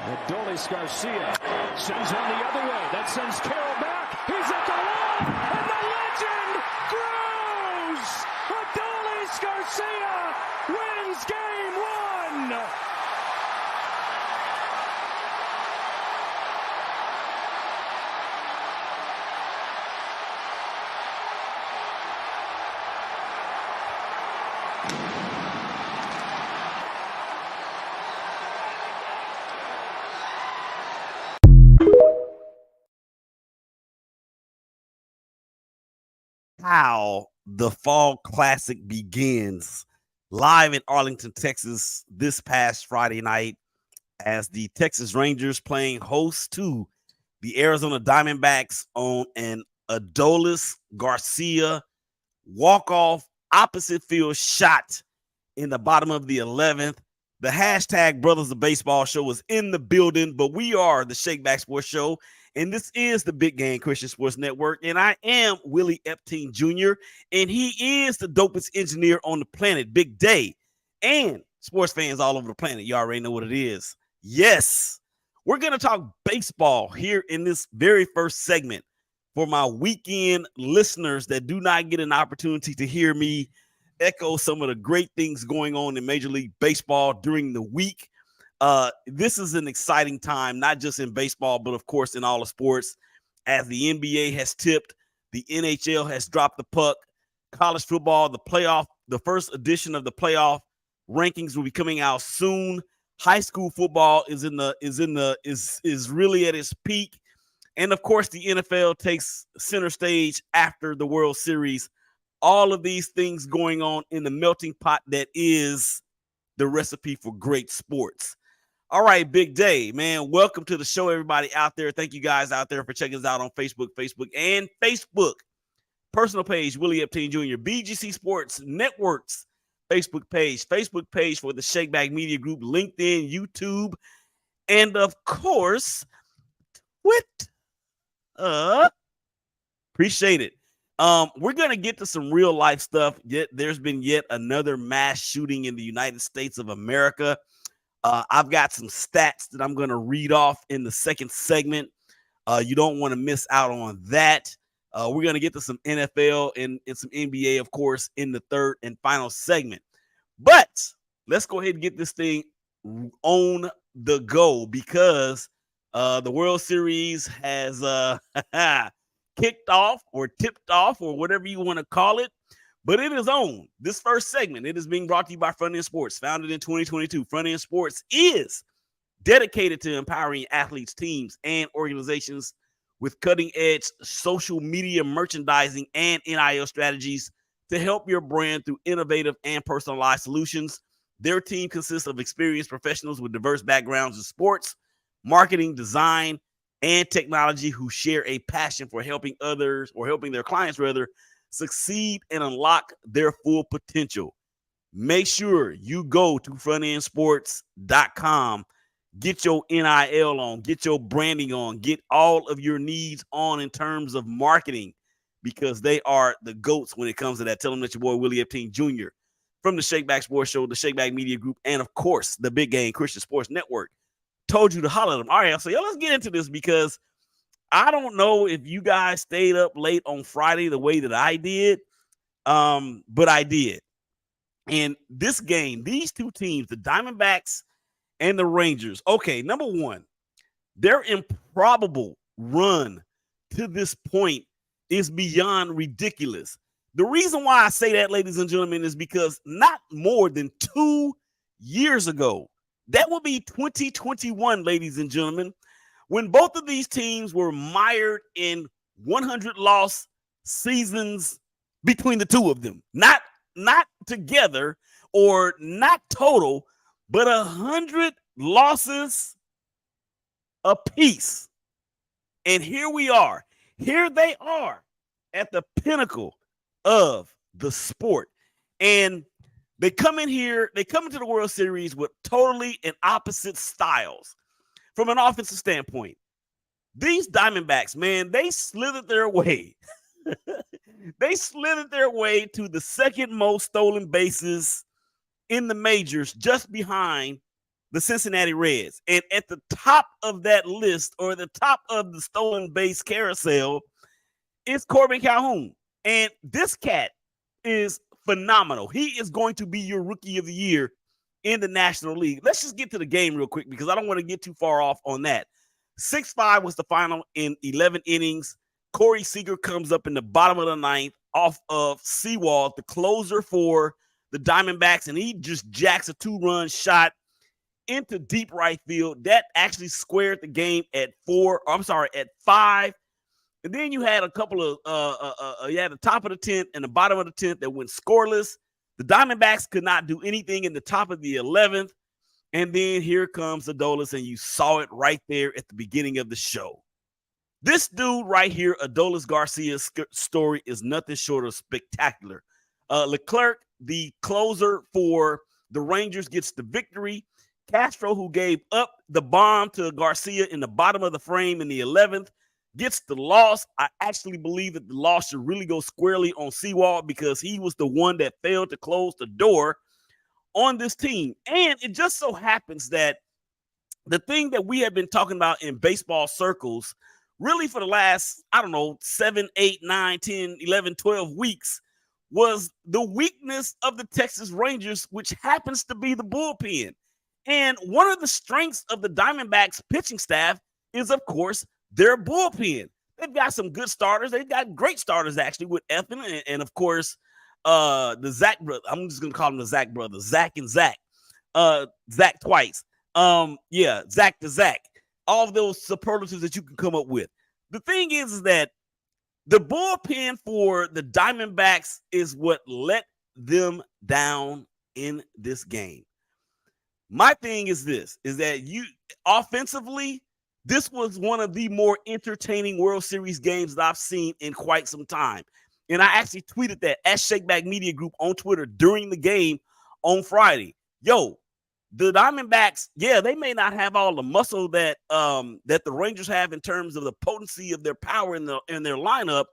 Adolis Garcia sends one the other way. That sends Carroll back. He's at the wall, and the legend grows. Adolis Garcia wins game 1. How the Fall Classic begins live in Arlington, Texas this past Friday night as the Texas Rangers playing host to the Arizona Diamondbacks on an Adolis Garcia walk-off opposite field shot in the bottom of the 11th. The hashtag Brothers of Baseball show is in the building, but we are the ShakeBack Sports Show, and this is the Big Game Christian Sports Network, and I am Willie Epting Jr., and he is the dopest engineer on the planet, Big Day, and sports fans all over the planet. You already know what it is. Yes, we're going to talk baseball here in this very first segment for my weekend listeners that do not get an opportunity to hear me echo some of the great things going on in Major League Baseball during the week. This is an exciting time, not just in baseball, but of course in all the sports, as the NBA has tipped, the NHL has dropped the puck, college football, the first edition of the playoff rankings will be coming out soon. High school football is really at its peak. And of course, the NFL takes center stage after the World Series. All of these things going on in the melting pot that is the recipe for great sports. All right, Big Day, man. Welcome to the show, everybody out there. Thank you guys out there for checking us out on Facebook. Personal page, Willie Epting Jr., BGC Sports Network's Facebook page for the ShakeBack Media Group, LinkedIn, YouTube, and of course, Twitter. Appreciate it. We're going to get to some real life stuff. There's been yet another mass shooting in the United States of America. I've got some stats that I'm going to read off in the second segment. You don't want to miss out on that. We're going to get to some NFL and some NBA, of course, in the third and final segment. But let's go ahead and get this thing on the go because the World Series has kicked off or tipped off or whatever you want to call it. But it is on. This first segment, it is being brought to you by Front End Sports. Founded in 2022, Front End Sports is dedicated to empowering athletes, teams, and organizations with cutting-edge social media merchandising and NIL strategies to help your brand through innovative and personalized solutions. Their team consists of experienced professionals with diverse backgrounds in sports, marketing, design, and technology who share a passion for helping others or helping their clients rather succeed and unlock their full potential. Make sure you go to frontendsports.com, get your NIL on, get your branding on, get all of your needs on in terms of marketing because they are the GOATs when it comes to that. Tell them that your boy Willie Epting Jr. from the ShakeBack Sports Show, the ShakeBack Media Group, and of course, the Big Game Christian Sports Network told you to holler at them. All right, so let's get into this because I don't know if you guys stayed up late on Friday the way that I did, but I did. And this game, these two teams, the Diamondbacks and the Rangers, okay, number one, their improbable run to this point is beyond ridiculous. The reason why I say that, ladies and gentlemen, is because not more than 2 years ago, that would be 2021, ladies and gentlemen, when both of these teams were mired in 100-loss seasons between the two of them. Not together or not total, but 100 losses apiece. And here we are. Here they are at the pinnacle of the sport. And they come into the World Series with totally and opposite styles. From an offensive standpoint, these Diamondbacks, man, they slithered their way. They slithered their way to the second most stolen bases in the majors, just behind the Cincinnati Reds. And at the top of that list, or the top of the stolen base carousel, is Corbin Calhoun. And this cat is phenomenal. He is going to be your rookie of the year in the National League. Let's just get to the game real quick because I don't want to get too far off on that. 6-5 was the final in 11 innings. Corey Seager comes up in the bottom of the ninth off of Sewald, the closer for the Diamondbacks, and he just jacks a 2-run shot into deep right field. That actually squared the game at 5. And then you had a couple of you had the top of the 10th and the bottom of the 10th that went scoreless. The Diamondbacks could not do anything in the top of the 11th. And then here comes Adolis, and you saw it right there at the beginning of the show. This dude right here, Adolis Garcia's story is nothing short of spectacular. Leclerc, the closer for the Rangers, gets the victory. Castro, who gave up the bomb to Garcia in the bottom of the frame in the 11th, gets the loss. I actually believe that the loss should really go squarely on Sewald because he was the one that failed to close the door on this team. And it just so happens that the thing that we have been talking about in baseball circles really for the last, 7, 8, 9, 10, 11, 12 weeks was the weakness of the Texas Rangers, which happens to be the bullpen. And one of the strengths of the Diamondbacks pitching staff is, of course, their bullpen. They've got some good starters. They've got great starters, actually, with Epting and of course, the Zach brother. I'm just going to call them the Zach brothers, Zach and Zach. Zach twice. Zach to Zach. All of those superlatives that you can come up with. The thing is that the bullpen for the Diamondbacks is what let them down in this game. My thing is this, is that you offensively, this was one of the more entertaining World Series games that I've seen in quite some time. And I actually tweeted that at ShakeBack Media Group on Twitter during the game on Friday. Yo, the Diamondbacks, they may not have all the muscle that that the Rangers have in terms of the potency of their power in their lineup,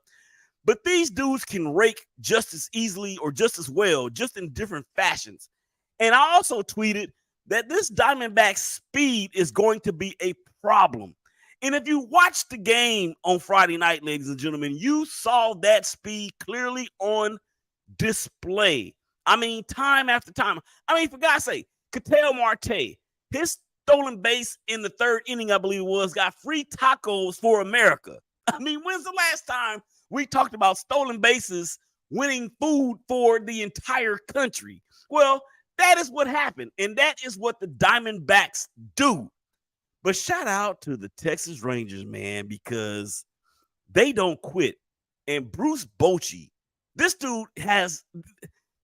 but these dudes can rake just as easily or just as well, just in different fashions. And I also tweeted that this Diamondback speed is going to be a problem. And if you watched the game on Friday night, ladies and gentlemen, you saw that speed clearly on display. I mean, time after time. I mean, for God's sake, Ketel Marte, his stolen base in the 3rd inning, I believe it was, got free tacos for America. I mean, when's the last time we talked about stolen bases winning food for the entire country? Well, that is what happened, and that is what the Diamondbacks do. But shout out to the Texas Rangers, man, because they don't quit. And Bruce Bochy, this dude has...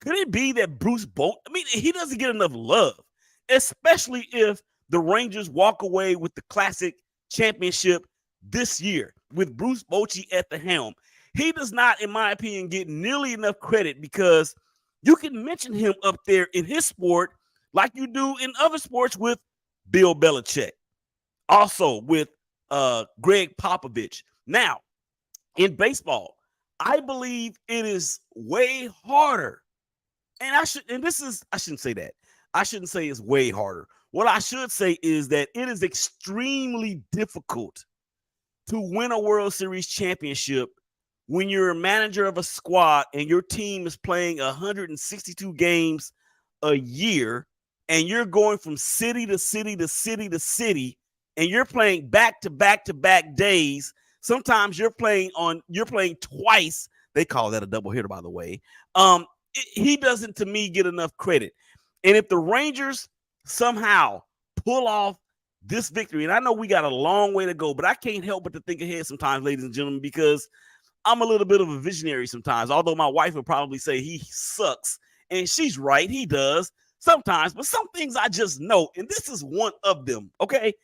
Could it be that Bruce Bochy, he doesn't get enough love, especially if the Rangers walk away with the Classic Championship this year with Bruce Bochy at the helm. He does not, in my opinion, get nearly enough credit because you can mention him up there in his sport like you do in other sports with Bill Belichick, also with Greg Popovich. Now, in baseball, I believe it is way harder. And I shouldn't say that. I shouldn't say it's way harder. What I should say is that it is extremely difficult to win a World Series championship when you're a manager of a squad and your team is playing 162 games a year and you're going from city to city to city to city and you're playing back-to-back days. Sometimes you're playing twice. They call that a double hitter, by the way. He doesn't, to me, get enough credit. And if the Rangers somehow pull off this victory, and I know we got a long way to go, but I can't help but to think ahead sometimes, ladies and gentlemen, because I'm a little bit of a visionary sometimes, although my wife would probably say he sucks. And she's right. He does sometimes, but some things I just know, and this is one of them, okay?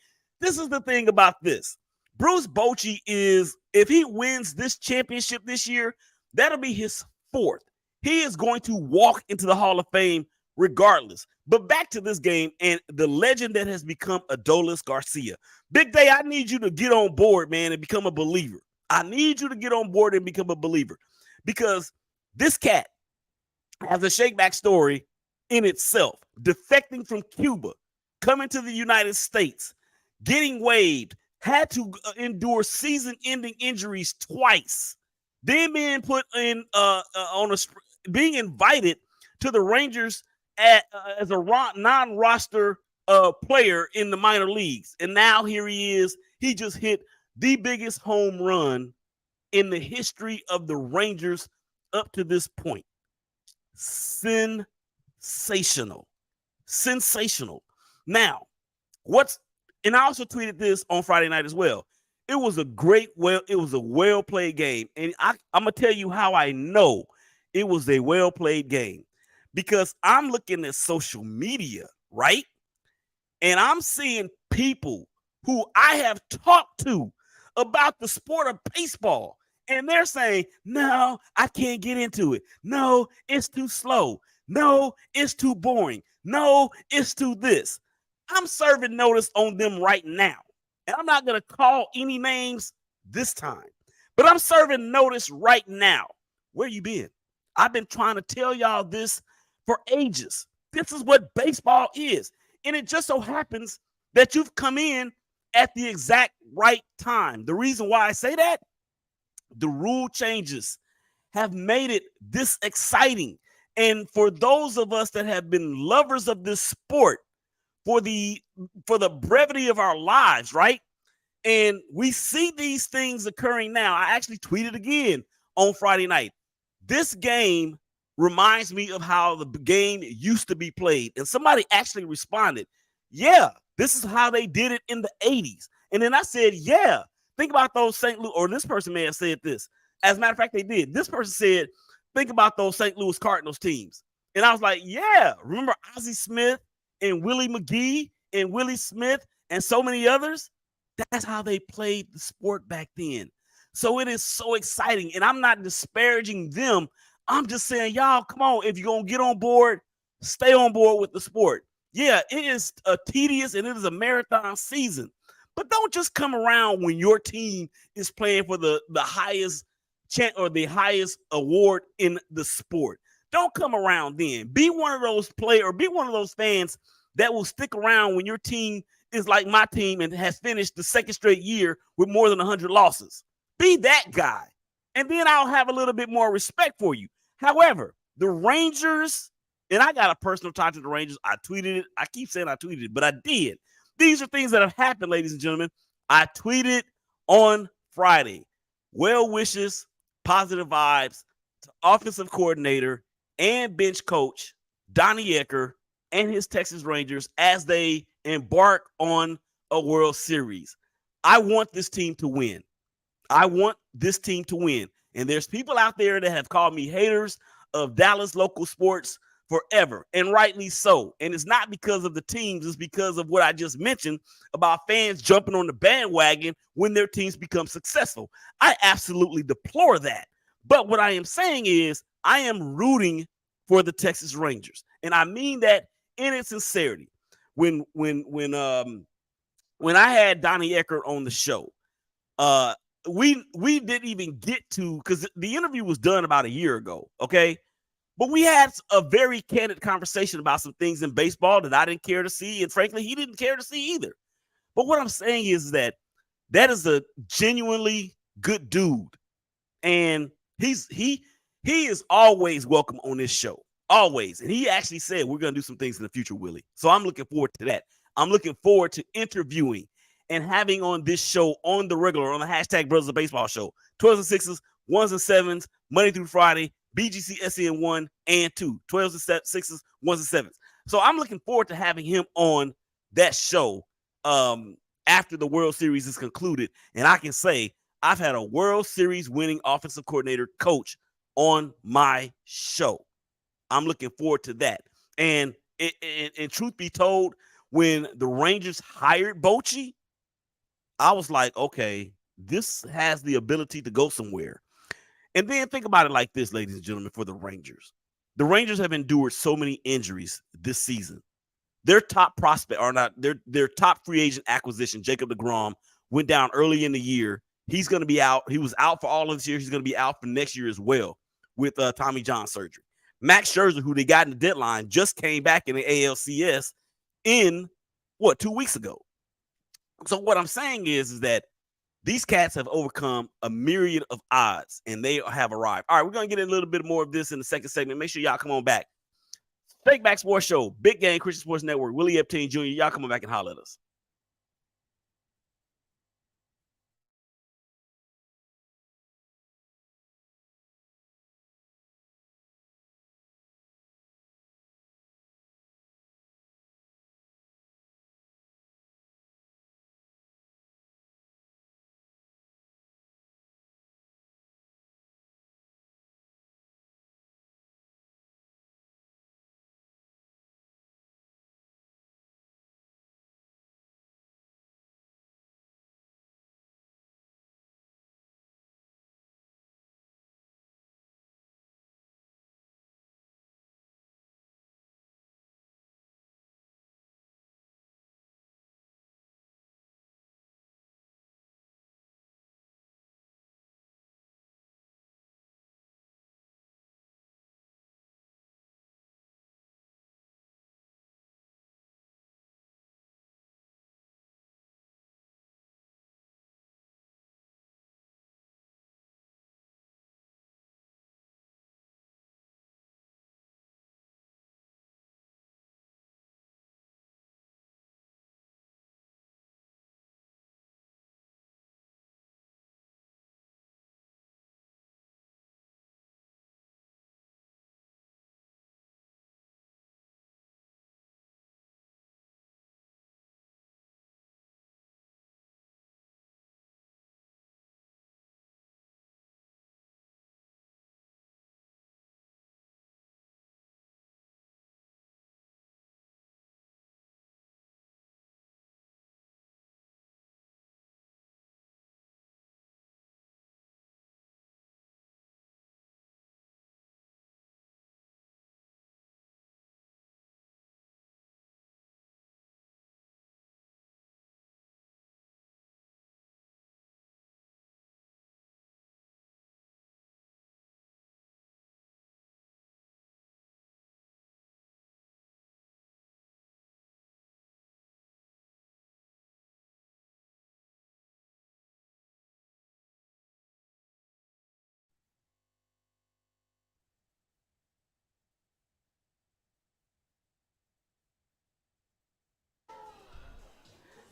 This is the thing about this. Bruce Bochy is, if he wins this championship this year, that'll be his 4th. He is going to walk into the Hall of Fame regardless. But back to this game and the legend that has become Adolis Garcia. Big Day, I need you to get on board, man, and become a believer. I need you to get on board and become a believer because this cat has a ShakeBack story in itself. Defecting from Cuba, coming to the United States, getting waived, had to endure season-ending injuries twice, then being put in being invited to the Rangers as a non-roster player in the minor leagues. And now here he is. He just hit the biggest home run in the history of the Rangers up to this point. Sensational. Now, and I also tweeted this on Friday night as well. It was a well-played game. And I'm going to tell you how I know it was a well-played game. Because I'm looking at social media, right? And I'm seeing people who I have talked to about the sport of baseball. And they're saying, no, I can't get into it. No, it's too slow. No, it's too boring. No, it's too this. I'm serving notice on them right now. And I'm not going to call any names this time. But I'm serving notice right now. Where you been? I've been trying to tell y'all this for ages. This is what baseball is. And it just so happens that you've come in at the exact right time. The reason why I say that, the rule changes have made it this exciting. And for those of us that have been lovers of this sport for the brevity of our lives, right? And we see these things occurring now. I actually tweeted again on Friday night. This game reminds me of how the game used to be played. And somebody actually responded, yeah, this is how they did it in the 80s. And then I said, yeah, think about those St. Louis, or this person may have said this. As a matter of fact, they did. This person said, think about those St. Louis Cardinals teams. And I was like, yeah, remember Ozzie Smith and Willie McGee and Willie Smith and so many others? That's how they played the sport back then. So it is so exciting. And I'm not disparaging them. I'm just saying, y'all, come on. If you're going to get on board, stay on board with the sport. Yeah, it is a tedious and it is a marathon season. But don't just come around when your team is playing for the highest chance or the highest award in the sport. Don't come around then. Be one of those players or be one of those fans that will stick around when your team is like my team and has finished the second straight year with more than 100 losses. Be that guy. And then I'll have a little bit more respect for you. However, the Rangers, and I got a personal tie to the Rangers. I tweeted it. I keep saying I tweeted it, but I did. These are things that have happened, ladies and gentlemen. I tweeted on Friday. Well wishes, positive vibes to offensive coordinator and bench coach Donnie Ecker and his Texas Rangers as they embark on a World Series. I want this team to win. I want this team to win. And there's people out there that have called me haters of Dallas local sports forever, and rightly so. And it's not because of the teams, it's because of what I just mentioned about fans jumping on the bandwagon when their teams become successful. I absolutely deplore that. But what I am saying is I am rooting for the Texas Rangers. And I mean that in its sincerity. When I had Donnie Ecker on the show, we didn't even get to, because the interview was done about a year ago, okay? But we had a very candid conversation about some things in baseball that I didn't care to see, and frankly, he didn't care to see either. But what I'm saying is that is a genuinely good dude, and he is always welcome on this show, always. And he actually said we're going to do some things in the future, Willie. So I'm looking forward to that. I'm looking forward to interviewing and having on this show on the regular, on the hashtag Brothers of Baseball show, 12s and 6s, 1s and 7s, Monday through Friday, BGCSN 1 and 2, 12s and 6s, 1s and 7s. So I'm looking forward to having him on that show after the World Series is concluded. And I can say I've had a World Series winning offensive coordinator coach on my show. I'm looking forward to that. And truth be told, when the Rangers hired Bochy, I was like, okay, this has the ability to go somewhere. And then think about it like this, ladies and gentlemen, for the Rangers. The Rangers have endured so many injuries this season. Their top prospect, or not, their top free agent acquisition, Jacob deGrom, went down early in the year. He's going to be out. He was out for all of this year. He's going to be out for next year as well with Tommy John surgery. Max Scherzer, who they got in the deadline, just came back in the ALCS in 2 weeks ago. So what I'm saying is that these cats have overcome a myriad of odds, and they have arrived. All right, we're going to get a little bit more of this in the second segment. Make sure y'all come on back. ShakeBack Sports Show, Big Game Christian Sports Network, Willie Epting Jr. Y'all come on back and holler at us.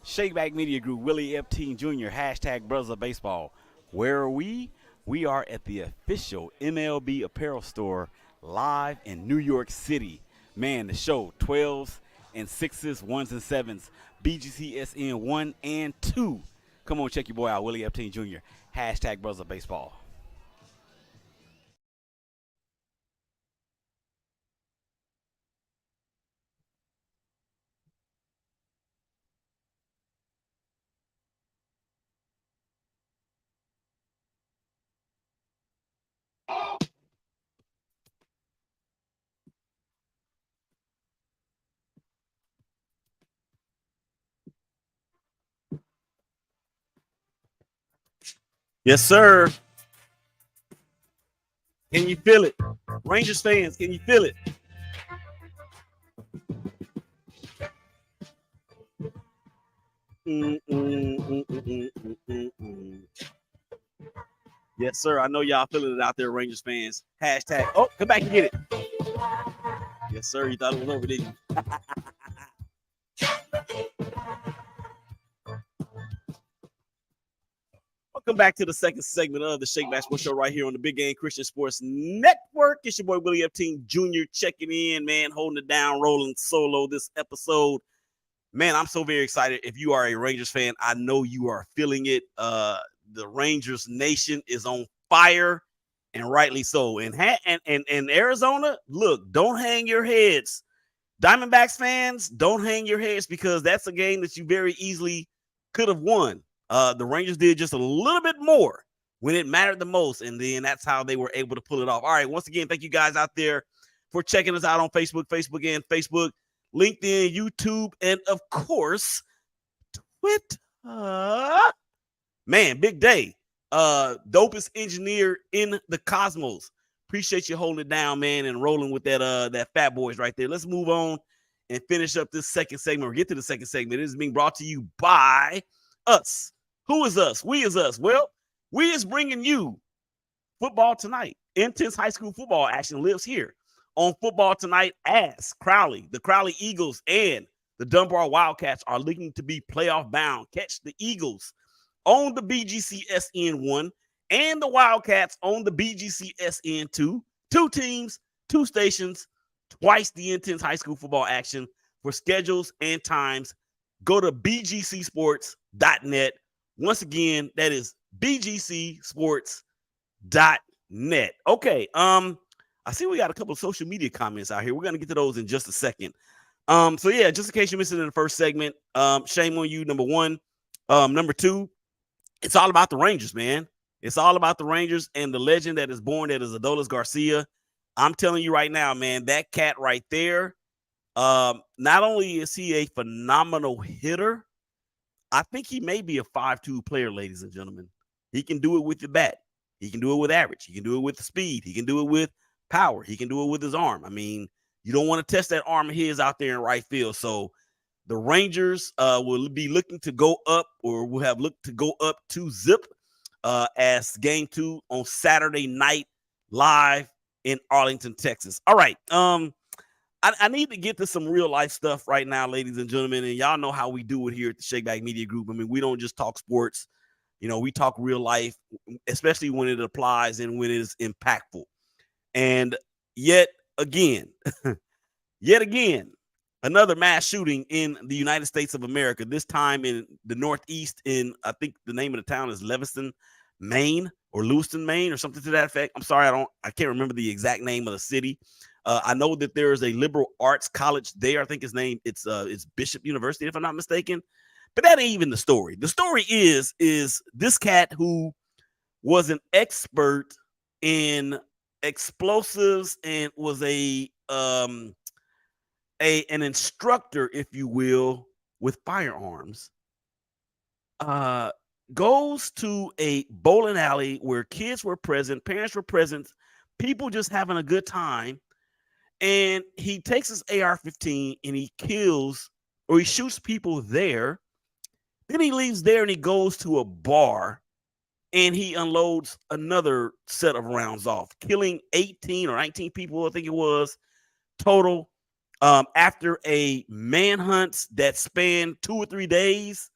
ShakeBack Media Group, Willie Epting Jr., hashtag Brothers of Baseball. Where are we? We are at the official MLB apparel store live in New York City. Man, the show, 12s and 6s, 1s and 7s, BGCSN 1 and 2. Come on, check your boy out, Willie Epting Jr., hashtag Brothers of Baseball. Yes, sir. Can you feel it? Rangers fans, can you feel it? Yes, sir. I know y'all feeling it out there, Rangers fans. Hashtag, oh, come back and get it. Yes, sir. You thought it was over, didn't you? Welcome back to the second segment of the ShakeBack Sports Show right here on the Big Game Christian Sports Network. It's your boy Willie Epting Jr. checking in, man, holding it down, rolling solo this episode. Man, I'm so very excited. If you are a Rangers fan, I know you are feeling it. The Rangers nation is on fire, and rightly so. And Arizona, look, don't hang your heads. Diamondbacks fans, don't hang your heads because that's a game that you very easily could have won. The Rangers did just a little bit more when it mattered the most, and then that's how they were able to pull it off. All right, once again, thank you guys out there for checking us out on Facebook, LinkedIn, YouTube, and of course, Twitter. Man, big day. Dopest engineer in the cosmos. Appreciate you holding it down, man, and rolling with that Fat Boys right there. Let's move on and finish up this second segment or get to the second segment. It is being brought to you by us. Who is us? We is us. Well, we is bringing you football tonight. Intense high school football action lives here on Football Tonight as the Crowley Eagles, and the Dunbar Wildcats are looking to be playoff bound. Catch the Eagles on the BGCSN1 and the Wildcats on the BGCSN2. 2 teams, 2 stations, twice the intense high school football action. For schedules and times, go to BGCSports.net. Once again, that is BGCSports.net. Okay, I see we got a couple of social media comments out here. We're going to get to those in just a second. So yeah, just in case you missed it in the first segment, shame on you, number one. Number two, it's all about the Rangers, man. It's all about the Rangers and the legend that is born, that is Adolis Garcia. I'm telling you right now, man, that cat right there, not only is he a phenomenal hitter, I think he may be a 5'2" player, ladies and gentlemen. He can do it with the bat. He can do it with average. He can do it with the speed. He can do it with power. He can do it with his arm. I mean, you don't want to test that arm of his out there in right field. So the Rangers will be looking to go up, or will have looked to go up to zip as game 2 on Saturday night live in Arlington, Texas. All right. I need to get to some real life stuff right now, ladies and gentlemen. And y'all know how we do it here at the ShakeBack Media Group. I mean, we don't just talk sports. You know, we talk real life, especially when it applies and when it is impactful. And yet again, another mass shooting in the United States of America, this time in the Northeast, in, I think the name of the town is Lewiston, Maine, or Lewiston, Maine, or something to that effect. I'm sorry, I can't remember the exact name of the city. I know that there is a liberal arts college there. I think it's Bishop University, if I'm not mistaken. But that ain't even the story. The story is this cat who was an expert in explosives and was an instructor, if you will, with firearms, goes to a bowling alley where kids were present, parents were present, people just having a good time, and he takes his AR-15 and he kills, or he shoots people there. Then he leaves there and he goes to a bar and he unloads another set of rounds off, killing 18 or 19 people, I think it was, total, after a manhunt that spanned 2 or 3 days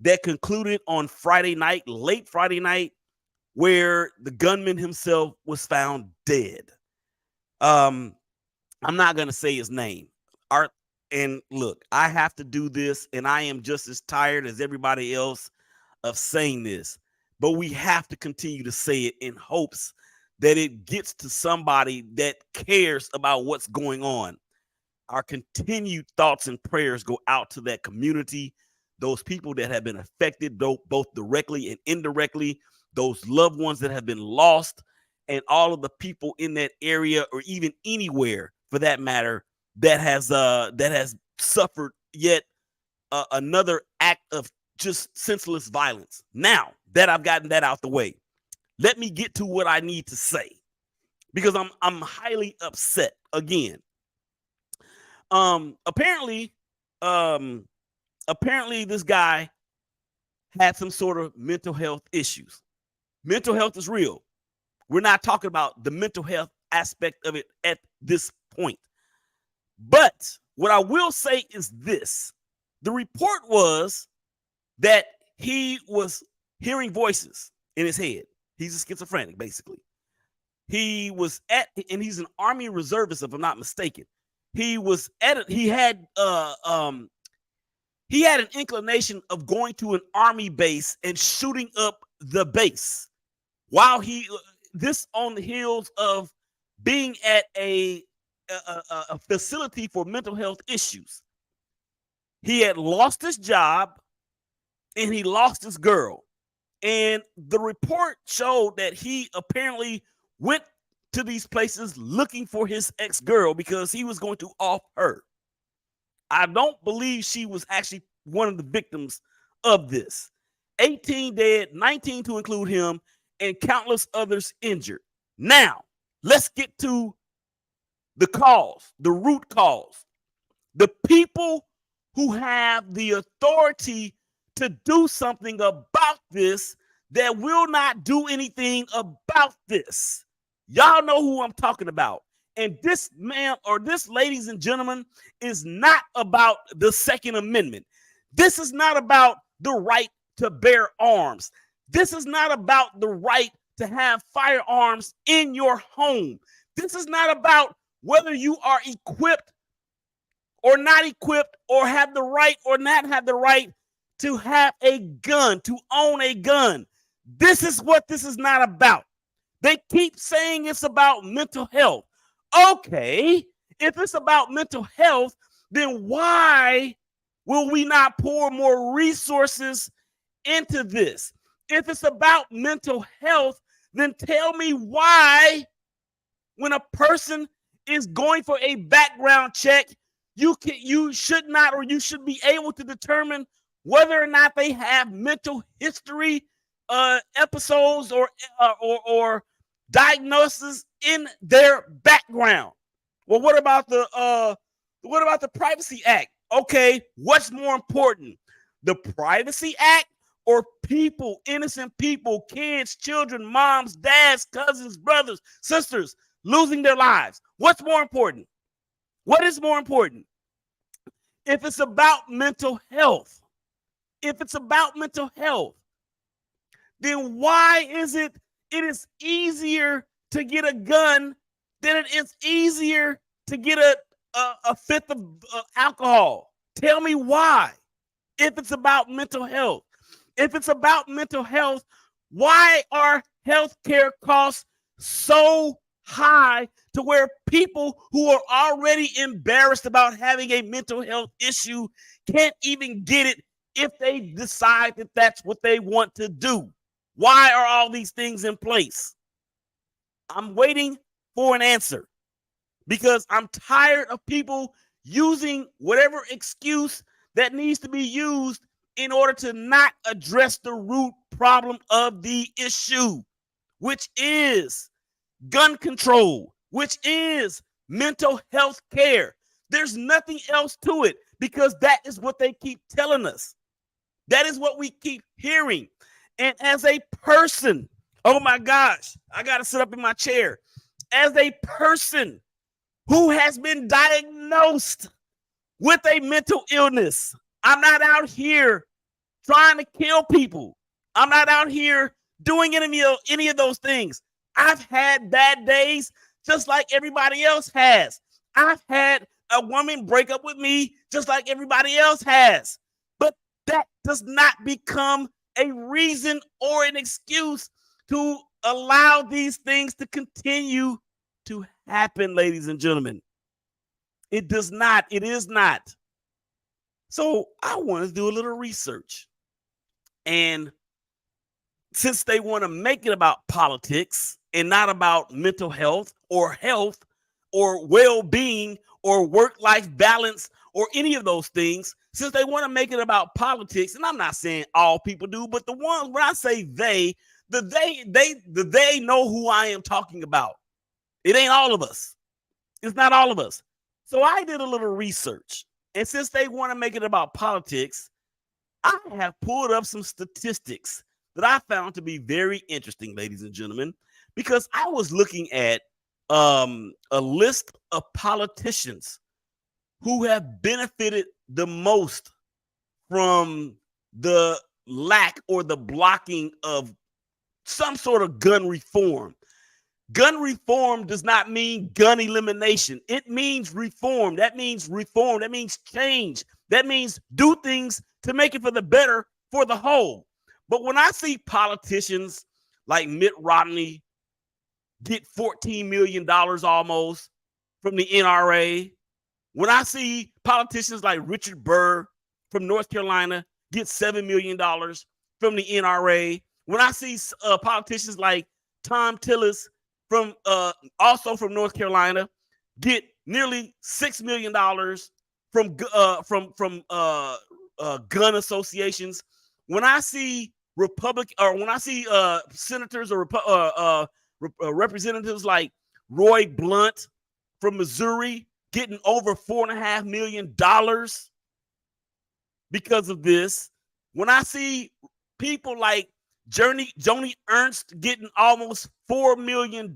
that concluded on Friday night, late Friday night, where the gunman himself was found dead. I'm not going to say his name. And look, I have to do this, and I am just as tired as everybody else of saying this, but we have to continue to say it in hopes that it gets to somebody that cares about what's going on. Our continued thoughts and prayers go out to that community, those people that have been affected, both directly and indirectly, those loved ones that have been lost, and all of the people in that area, or even anywhere for that matter, that has suffered yet another act of just senseless violence. Now that I've gotten that out the way, let me get to what I need to say, because I'm highly upset again. Apparently this guy had some sort of mental health issues. Mental health is real. We're not talking about the mental health aspect of it at this point. But what I will say is this. The report was that he was hearing voices in his head. He's a schizophrenic, basically. He and he's an Army reservist, if I'm not mistaken. He had an inclination of going to an Army base and shooting up the base, while this on the heels of being at a facility for mental health issues. He had lost his job and he lost his girl. And the report showed that he apparently went to these places looking for his ex-girl because he was going to off her. I don't believe she was actually one of the victims of this. 18 dead, 19 to include him, and countless others injured. Now, let's get to the cause, the root cause. The people who have the authority to do something about this that will not do anything about this. Y'all know who I'm talking about. And this, ma'am, or this, ladies and gentlemen, is not about the Second Amendment. This is not about the right to bear arms. This is not about the right to have firearms in your home. This is not about whether you are equipped or not equipped, or have the right or not have the right to have a gun, to own a gun. This is what this is not about. They keep saying it's about mental health. Okay, if it's about mental health, then why will we not pour more resources into this? If it's about mental health, then tell me why, when a person is going for a background check, you should not, or you should be able to determine whether or not they have mental history episodes or diagnosis in their background. Well, what about the Privacy Act? Okay, what's more important, the Privacy Act or people, innocent people, kids, children, moms, dads, cousins, brothers, sisters losing their lives? What's more important? What is more important? If it's about mental health, then why is it is easier to get a gun than it is easier to get a fifth of alcohol? Tell me why. If it's about mental health, why are healthcare costs so high to where people who are already embarrassed about having a mental health issue can't even get it if they decide that that's what they want to do? Why are all these things in place? I'm waiting for an answer, because I'm tired of people using whatever excuse that needs to be used in order to not address the root problem of the issue, which is gun control, which is mental health care. There's nothing else to it, because that is what they keep telling us. That is what we keep hearing. And as a person, oh my gosh, I got to sit up in my chair. As a person who has been diagnosed with a mental illness, I'm not out here trying to kill people. I'm not out here doing any of those things. I've had bad days just like everybody else has. I've had a woman break up with me just like everybody else has. But that does not become a reason or an excuse to allow these things to continue to happen, ladies and gentlemen. It does not. It is not. So I want to do a little research. And since they want to make it about politics and not about mental health or well-being or work-life balance or any of those things, since they want to make it about politics, and I'm not saying all people do, but the ones, when I say they know who I am talking about. It ain't all of us. It's not all of us. So I did a little research. And since they want to make it about politics, I have pulled up some statistics that I found to be very interesting, ladies and gentlemen, because I was looking at a list of politicians who have benefited the most from the lack or the blocking of some sort of gun reform. Gun reform does not mean gun elimination. It means reform. That means reform. That means change. That means do things to make it for the better for the whole. But when I see politicians like Mitt Romney get $14 million almost from the NRA, when I see politicians like Richard Burr from North Carolina get $7 million from the NRA, when I see politicians like Tom Tillis from also from North Carolina get nearly $6 million from gun associations, when I see senators or representatives like Roy Blunt from Missouri getting over $4.5 million because of this. When I see people like Joni Ernst getting almost $4 million,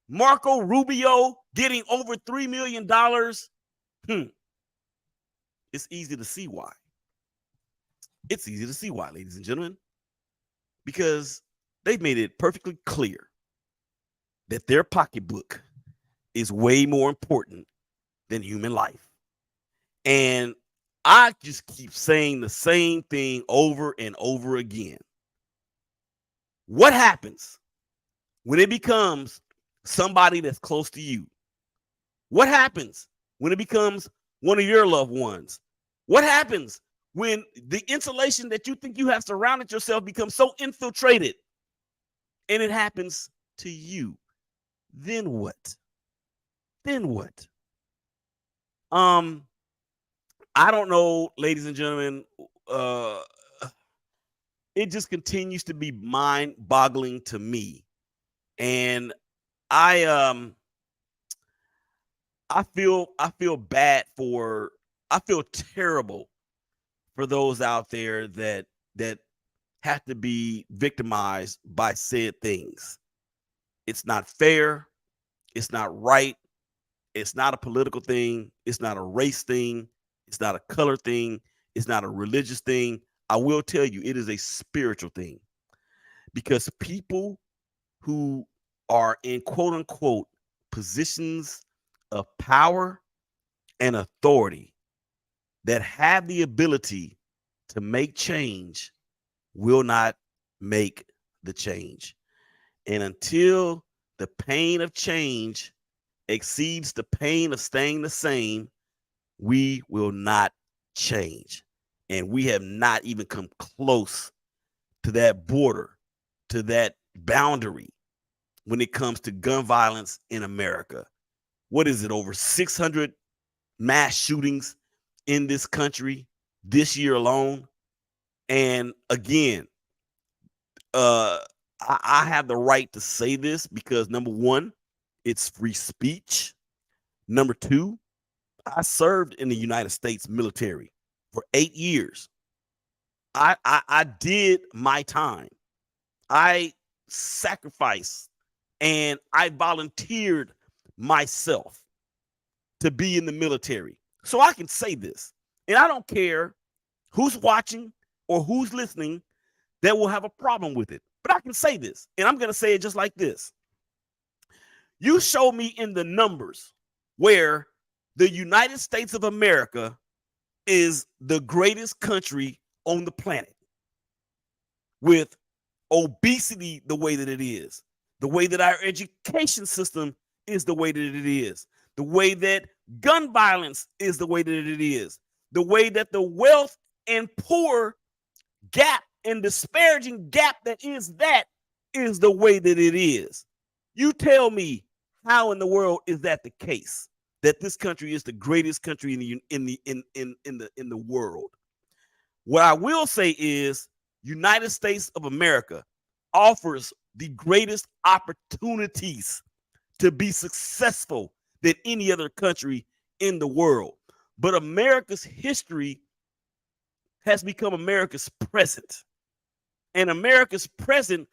Marco Rubio getting over $3 million, it's easy to see why. It's easy to see why, ladies and gentlemen, because they've made it perfectly clear that their pocketbook is way more important than human life. And I just keep saying the same thing over and over again. What happens when it becomes somebody that's close to you? What happens when it becomes one of your loved ones? What happens when the insulation that you think you have surrounded yourself becomes so infiltrated and it happens to you? Then what? Then what? I don't know, ladies and gentlemen. It just continues to be mind-boggling to me. And I feel terrible for those out there that have to be victimized by said things. It's not fair. It's not right. It's not a political thing. It's not a race thing. It's not a color thing. It's not a religious thing. I will tell you, it is a spiritual thing, because people who are in quote unquote positions of power and authority that have the ability to make change will not make the change. And until the pain of change exceeds the pain of staying the same, we will not change. And we have not even come close to that border, to that boundary when it comes to gun violence in America. What is it? Over 600 mass shootings in this country this year alone. And again, I have the right to say this because, number one, it's free speech. Number two, I served in the United States military for 8 years. I did my time. I sacrificed and I volunteered myself to be in the military. So I can say this, and I don't care who's watching or who's listening that will have a problem with it. But I can say this, and I'm going to say it just like this. You show me in the numbers where the United States of America is the greatest country on the planet, with obesity the way that it is, the way that our education system is the way that it is, the way that gun violence is the way that it is, the way that the wealth and poor gap and disparaging gap that is the way that it is. You tell me, how in the world is that the case, that this country is the greatest country in the world? What I will say is, United States of America offers the greatest opportunities to be successful than any other country in the world. But America's history has become America's present. And America's present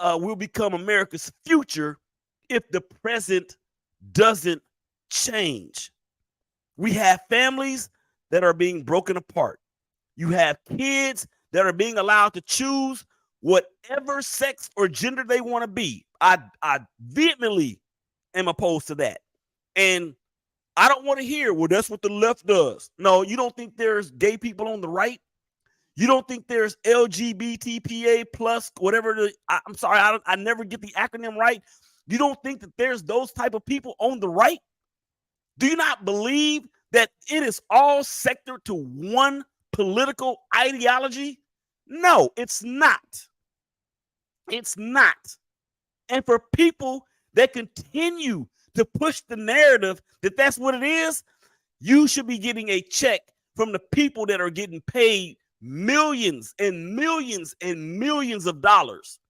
will become America's future if the present doesn't change. We have families that are being broken apart. You have kids that are being allowed to choose whatever sex or gender they want to be. I vehemently am opposed to that. And I don't want to hear, well, that's what the left does. No, you don't think there's gay people on the right? You don't think there's LGBTPA plus whatever I'm sorry, I never get the acronym right. You don't think that there's those type of people on the right? Do you not believe that it is all sectored to one political ideology? No, it's not. It's not. And for people that continue to push the narrative that that's what it is, you should be getting a check from the people that are getting paid millions and millions and millions of dollars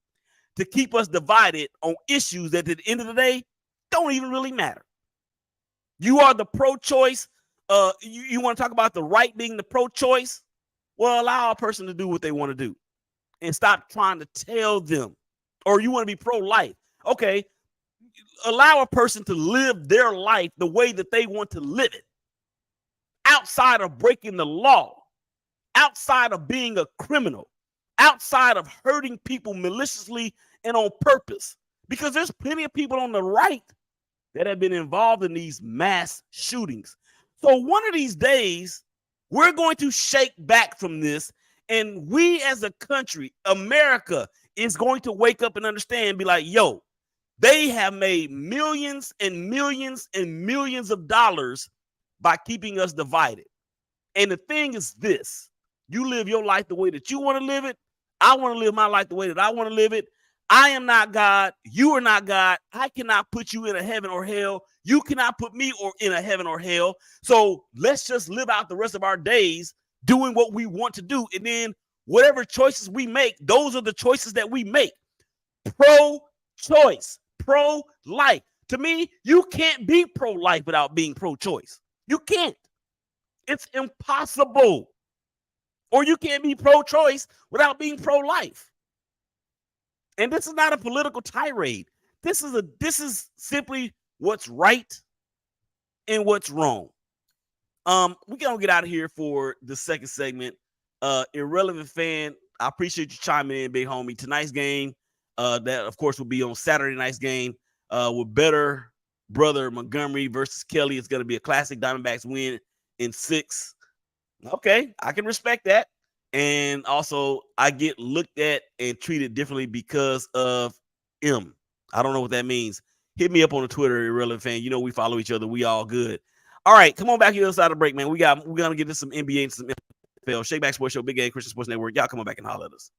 to keep us divided on issues that at the end of the day don't even really matter. You are the pro-choice. You want to talk about the right being the pro-choice? Well, allow a person to do what they want to do and stop trying to tell them. Or you want to be pro-life. Okay, allow a person to live their life the way that they want to live it, outside of breaking the law, outside of being a criminal, outside of hurting people maliciously and on purpose. Because there's plenty of people on the right that have been involved in these mass shootings. So one of these days, we're going to shake back from this, and we as a country, America, is going to wake up and understand and be like, yo, they have made millions and millions and millions of dollars by keeping us divided. And the thing is this: you live your life the way that you want to live it. I want to live my life the way that I want to live it. I am not God. You are not God. I cannot put you in a heaven or hell. You cannot put me in a heaven or hell. So let's just live out the rest of our days doing what we want to do. And then whatever choices we make, those are the choices that we make. Pro-choice, pro-life. To me, you can't be pro-life without being pro-choice. You can't. It's impossible. Or you can't be pro-choice without being pro-life. And this is not a political tirade. This is simply what's right and what's wrong. We're gonna get out of here for the second segment. Irrelevant fan, I appreciate you chiming in, big homie. Tonight's game, that of course will be on Saturday night's game, with better brother Montgomery versus Kelly. It's gonna be a classic. Diamondbacks win in 6. Okay, I can respect that. And also, I get looked at and treated differently because of M. I don't know what that means. Hit me up on the Twitter, Irrelevant Fan. You know we follow each other. We all good. All right, come on back to the other side of the break, man. We're gonna get into some NBA and some NFL. ShakeBack Sports Show, Big A, Christian Sports Network. Y'all come on back and holler at us.